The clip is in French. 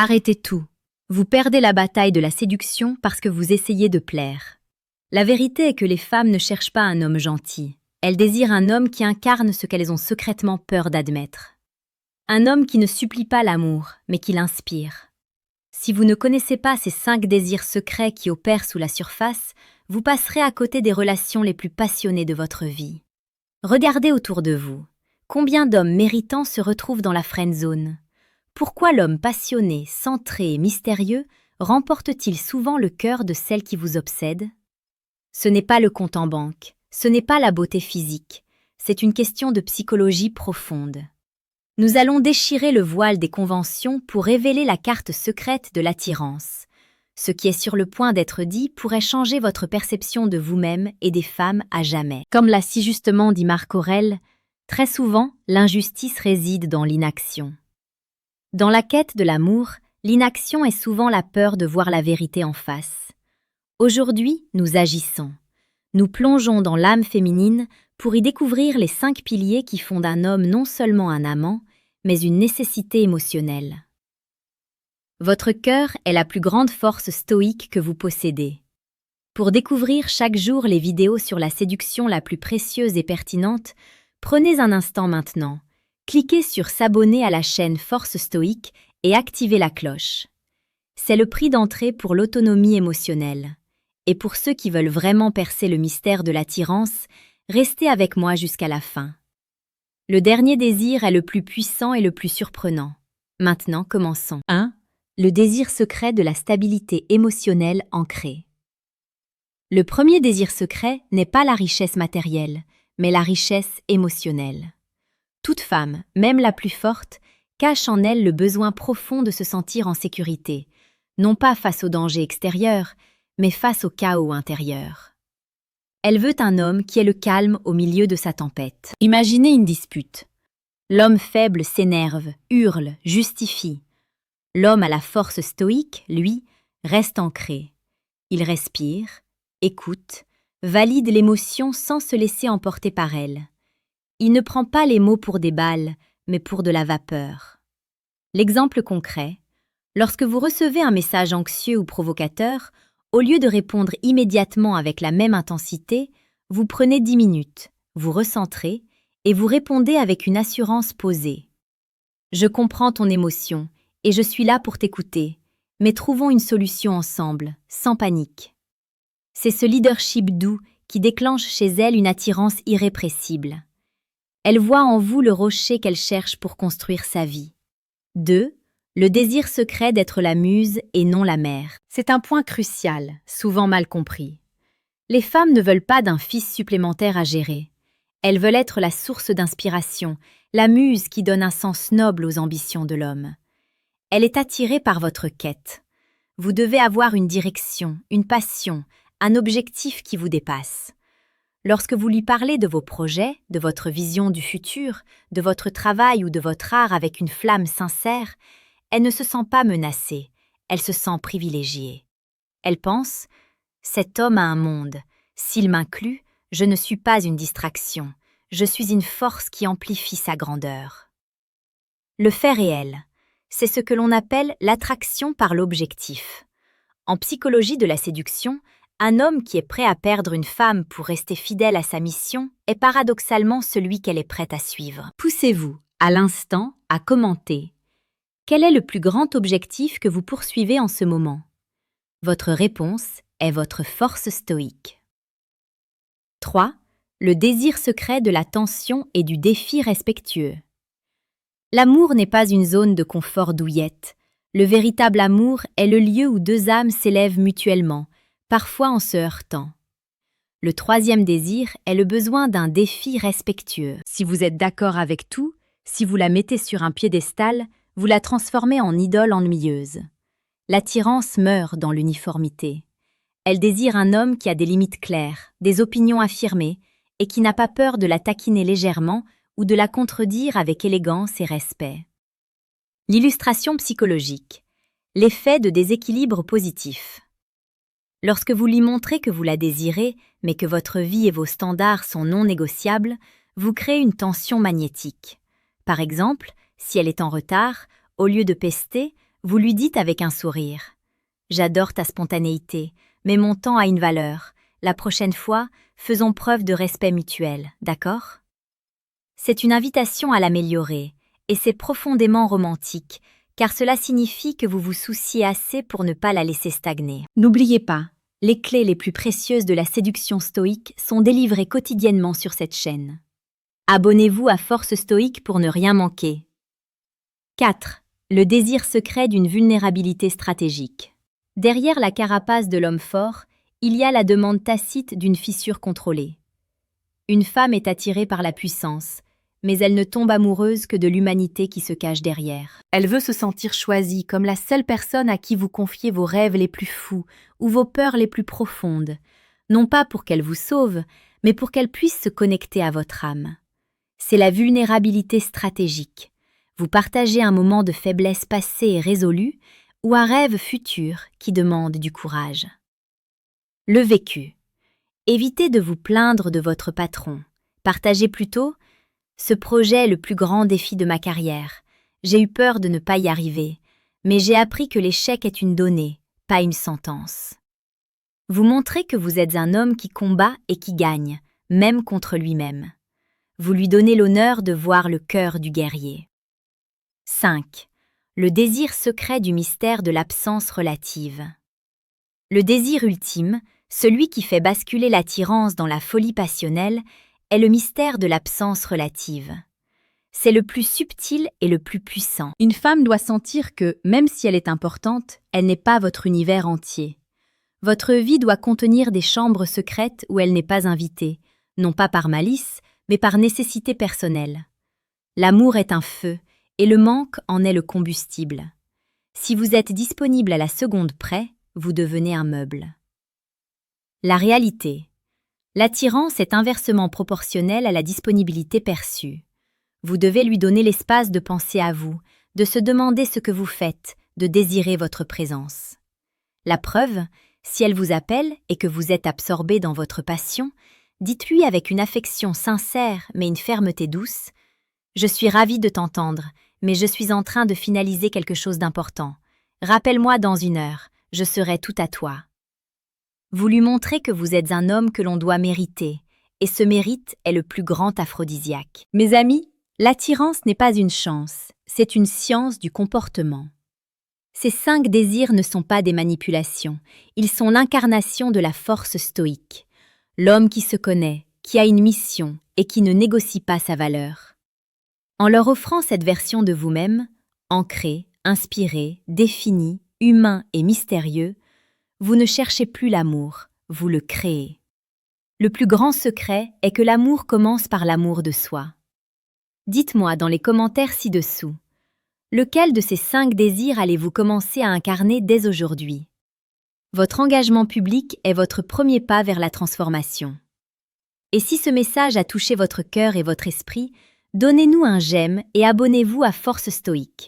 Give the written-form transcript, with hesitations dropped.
Arrêtez tout. Vous perdez la bataille de la séduction parce que vous essayez de plaire. La vérité est que les femmes ne cherchent pas un homme gentil. Elles désirent un homme qui incarne ce qu'elles ont secrètement peur d'admettre. Un homme qui ne supplie pas l'amour, mais qui l'inspire. Si vous ne connaissez pas ces 5 désirs secrets qui opèrent sous la surface, vous passerez à côté des relations les plus passionnées de votre vie. Regardez autour de vous. Combien d'hommes méritants se retrouvent dans la friend zone? Pourquoi l'homme passionné, centré et mystérieux remporte-t-il souvent le cœur de celle qui vous obsède? Ce n'est pas le compte en banque, ce n'est pas la beauté physique, c'est une question de psychologie profonde. Nous allons déchirer le voile des conventions pour révéler la carte secrète de l'attirance. Ce qui est sur le point d'être dit pourrait changer votre perception de vous-même et des femmes à jamais. Comme l'a si justement dit Marc Aurèle, très souvent, l'injustice réside dans l'inaction. Dans la quête de l'amour, l'inaction est souvent la peur de voir la vérité en face. Aujourd'hui, nous agissons. Nous plongeons dans l'âme féminine pour y découvrir les 5 piliers qui font d'un homme non seulement un amant, mais une nécessité émotionnelle. Votre cœur est la plus grande force stoïque que vous possédez. Pour découvrir chaque jour les vidéos sur la séduction la plus précieuse et pertinente, prenez un instant maintenant. Cliquez sur s'abonner à la chaîne Force Stoïque et activez la cloche. C'est le prix d'entrée pour l'autonomie émotionnelle. Et pour ceux qui veulent vraiment percer le mystère de l'attirance, restez avec moi jusqu'à la fin. Le dernier désir est le plus puissant et le plus surprenant. Maintenant, commençons. 1. Le désir secret de la stabilité émotionnelle ancrée. Le premier désir secret n'est pas la richesse matérielle, mais la richesse émotionnelle. Toute femme, même la plus forte, cache en elle le besoin profond de se sentir en sécurité, non pas face aux dangers extérieurs, mais face au chaos intérieur. Elle veut un homme qui est le calme au milieu de sa tempête. Imaginez une dispute. L'homme faible s'énerve, hurle, justifie. L'homme à la force stoïque, lui, reste ancré. Il respire, écoute, valide l'émotion sans se laisser emporter par elle. Il ne prend pas les mots pour des balles, mais pour de la vapeur. L'exemple concret, lorsque vous recevez un message anxieux ou provocateur, au lieu de répondre immédiatement avec la même intensité, vous prenez 10 minutes, vous recentrez et vous répondez avec une assurance posée. Je comprends ton émotion et je suis là pour t'écouter, mais trouvons une solution ensemble, sans panique. C'est ce leadership doux qui déclenche chez elle une attirance irrépressible. Elle voit en vous le rocher qu'elle cherche pour construire sa vie. 2. Le désir secret d'être la muse et non la mère. C'est un point crucial, souvent mal compris. Les femmes ne veulent pas d'un fils supplémentaire à gérer. Elles veulent être la source d'inspiration, la muse qui donne un sens noble aux ambitions de l'homme. Elle est attirée par votre quête. Vous devez avoir une direction, une passion, un objectif qui vous dépasse. Lorsque vous lui parlez de vos projets, de votre vision du futur, de votre travail ou de votre art avec une flamme sincère, elle ne se sent pas menacée, elle se sent privilégiée. Elle pense « Cet homme a un monde. S'il m'inclut, je ne suis pas une distraction. Je suis une force qui amplifie sa grandeur. » Le fait réel, c'est ce que l'on appelle l'attraction par l'objectif. En psychologie de la séduction, un homme qui est prêt à perdre une femme pour rester fidèle à sa mission est paradoxalement celui qu'elle est prête à suivre. Poussez-vous, à l'instant, à commenter. Quel est le plus grand objectif que vous poursuivez en ce moment? Votre réponse est votre force stoïque. 3. Le désir secret de la tension et du défi respectueux. L'amour n'est pas une zone de confort douillette. Le véritable amour est le lieu où 2 âmes s'élèvent mutuellement, parfois en se heurtant. Le 3e désir est le besoin d'un défi respectueux. Si vous êtes d'accord avec tout, si vous la mettez sur un piédestal, vous la transformez en idole ennuyeuse. L'attirance meurt dans l'uniformité. Elle désire un homme qui a des limites claires, des opinions affirmées, et qui n'a pas peur de la taquiner légèrement ou de la contredire avec élégance et respect. L'illustration psychologique. L'effet de déséquilibre positif. Lorsque vous lui montrez que vous la désirez, mais que votre vie et vos standards sont non négociables, vous créez une tension magnétique. Par exemple, si elle est en retard, au lieu de pester, Vous lui dites avec un sourire. J'adore ta spontanéité, mais mon temps a une valeur. La prochaine fois, faisons preuve de respect mutuel, d'accord? C'est une invitation à l'améliorer, et c'est profondément romantique, car cela signifie que vous vous souciez assez pour ne pas la laisser stagner. N'oubliez pas, les clés les plus précieuses de la séduction stoïque sont délivrées quotidiennement sur cette chaîne. Abonnez-vous à Force Stoïque pour ne rien manquer. 4. Le désir secret d'une vulnérabilité stratégique. Derrière la carapace de l'homme fort, il y a la demande tacite d'une fissure contrôlée. Une femme est attirée par la puissance, mais elle ne tombe amoureuse que de l'humanité qui se cache derrière. Elle veut se sentir choisie comme la seule personne à qui vous confiez vos rêves les plus fous ou vos peurs les plus profondes, non pas pour qu'elle vous sauve, mais pour qu'elle puisse se connecter à votre âme. C'est la vulnérabilité stratégique. Vous partagez un moment de faiblesse passée et résolue ou un rêve futur qui demande du courage. Le vécu. Évitez de vous plaindre de votre patron. Partagez plutôt « Ce projet est le plus grand défi de ma carrière. J'ai eu peur de ne pas y arriver, mais j'ai appris que l'échec est une donnée, pas une sentence. » Vous montrez que vous êtes un homme qui combat et qui gagne, même contre lui-même. Vous lui donnez l'honneur de voir le cœur du guerrier. 5. Le désir secret du mystère de l'absence relative. Le désir ultime, celui qui fait basculer l'attirance dans la folie passionnelle, est le mystère de l'absence relative. C'est le plus subtil et le plus puissant. Une femme doit sentir que, même si elle est importante, elle n'est pas votre univers entier. Votre vie doit contenir des chambres secrètes où elle n'est pas invitée, non pas par malice, mais par nécessité personnelle. L'amour est un feu, et le manque en est le combustible. Si vous êtes disponible à la seconde près, vous devenez un meuble. La réalité. L'attirance est inversement proportionnelle à la disponibilité perçue. Vous devez lui donner l'espace de penser à vous, de se demander ce que vous faites, de désirer votre présence. La preuve, si elle vous appelle et que vous êtes absorbé dans votre passion, dites-lui avec une affection sincère mais une fermeté douce « Je suis ravie de t'entendre, mais je suis en train de finaliser quelque chose d'important. Rappelle-moi dans 1 heure, je serai tout à toi. » Vous lui montrez que vous êtes un homme que l'on doit mériter, et ce mérite est le plus grand aphrodisiaque. Mes amis, l'attirance n'est pas une chance, c'est une science du comportement. Ces 5 désirs ne sont pas des manipulations, ils sont l'incarnation de la force stoïque. L'homme qui se connaît, qui a une mission et qui ne négocie pas sa valeur. En leur offrant cette version de vous-même, ancrée, inspirée, définie, humain et mystérieux, vous ne cherchez plus l'amour, vous le créez. Le plus grand secret est que l'amour commence par l'amour de soi. Dites-moi dans les commentaires ci-dessous, lequel de ces 5 désirs allez-vous commencer à incarner dès aujourd'hui? Votre engagement public est votre premier pas vers la transformation. Et si ce message a touché votre cœur et votre esprit, donnez-nous un j'aime et abonnez-vous à Force Stoïque.